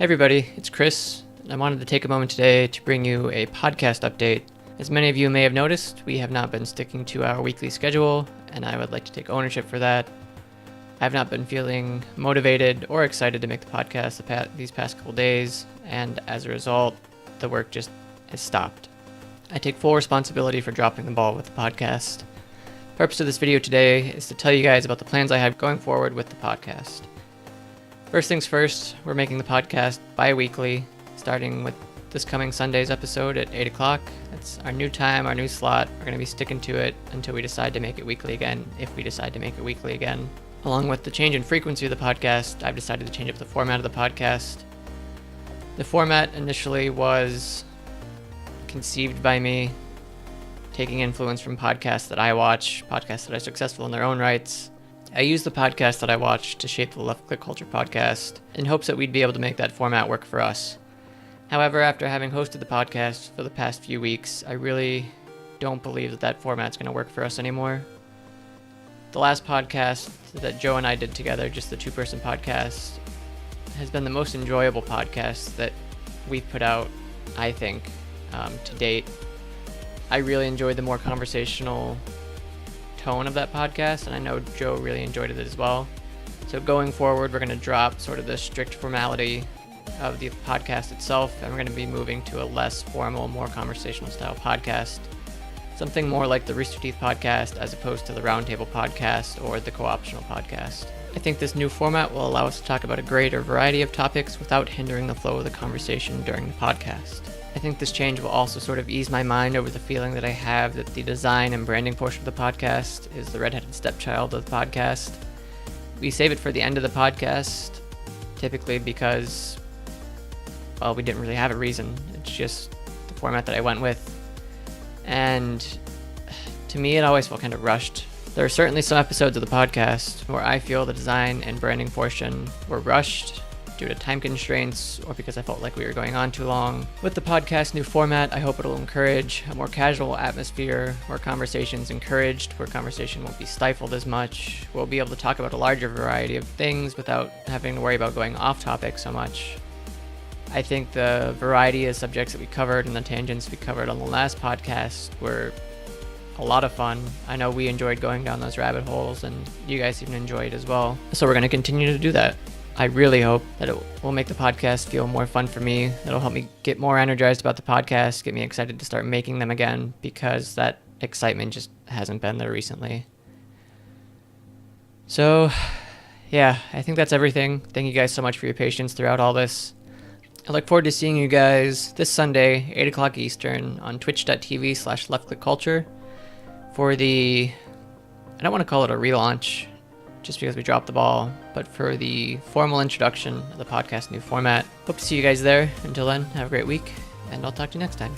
Hey everybody, it's Chris. I wanted to take a moment today to bring you a podcast update. As many of you may have noticed, we have not been sticking to our weekly schedule, and I would like to take ownership for that. I have not been feeling motivated or excited to make the podcast these past couple days, and as a result, the work just has stopped. I take full responsibility for dropping the ball with the podcast. The purpose of this video today is to tell you guys about the plans I have going forward with the podcast. First things first, we're making the podcast bi-weekly, starting with this coming Sunday's episode at 8 o'clock. That's our new time, our new slot. We're going to be sticking to it until we decide to make it weekly again, if we decide to make it weekly again. Along with the change in frequency of the podcast, I've decided to change up the format of the podcast. The format initially was conceived by me, taking influence from podcasts that I watch, podcasts that are successful in their own rights. I used the podcast that I watched to shape the Left Click Culture podcast in hopes that we'd be able to make that format work for us. However, after having hosted the podcast for the past few weeks, I really don't believe that format's going to work for us anymore. The last podcast that Joe and I did together, just the two-person podcast, has been the most enjoyable podcast that we've put out, I think, to date. I really enjoyed the more conversational tone of that podcast, and I know Joe really enjoyed it as well. So going forward, we're going to drop sort of the strict formality of the podcast itself, and we're going to be moving to a less formal, more conversational style podcast. Something more like the Rooster Teeth podcast as opposed to the Roundtable podcast or the Co-optional podcast. I think this new format will allow us to talk about a greater variety of topics without hindering the flow of the conversation during the podcast. I think this change will also sort of ease my mind over the feeling that I have that the design and branding portion of the podcast is the redheaded stepchild of the podcast. We save it for the end of the podcast, typically because, well, we didn't really have a reason. It's just the format that I went with. And to me, it always felt kind of rushed. There are certainly some episodes of the podcast where I feel the design and branding portion were rushed due to time constraints or because I felt like we were going on too long. With the podcast new format, I hope it'll encourage a more casual atmosphere where conversation's encouraged, where conversation won't be stifled as much. We'll be able to talk about a larger variety of things without having to worry about going off topic so much. I think the variety of subjects that we covered and the tangents we covered on the last podcast were a lot of fun. I know we enjoyed going down those rabbit holes, and you guys even enjoyed as well. So we're going to continue to do that. I really hope that it will make the podcast feel more fun for me. It'll help me get more energized about the podcast, get me excited to start making them again, because that excitement just hasn't been there recently. So, yeah, I think that's everything. Thank you guys so much for your patience throughout all this. I look forward to seeing you guys this Sunday, 8 o'clock Eastern, on twitch.tv/leftclickculture for the, I don't want to call it a relaunch, just because we dropped the ball, but for the formal introduction of the podcast new format. Hope to see you guys there. Until then, have a great week, and I'll talk to you next time.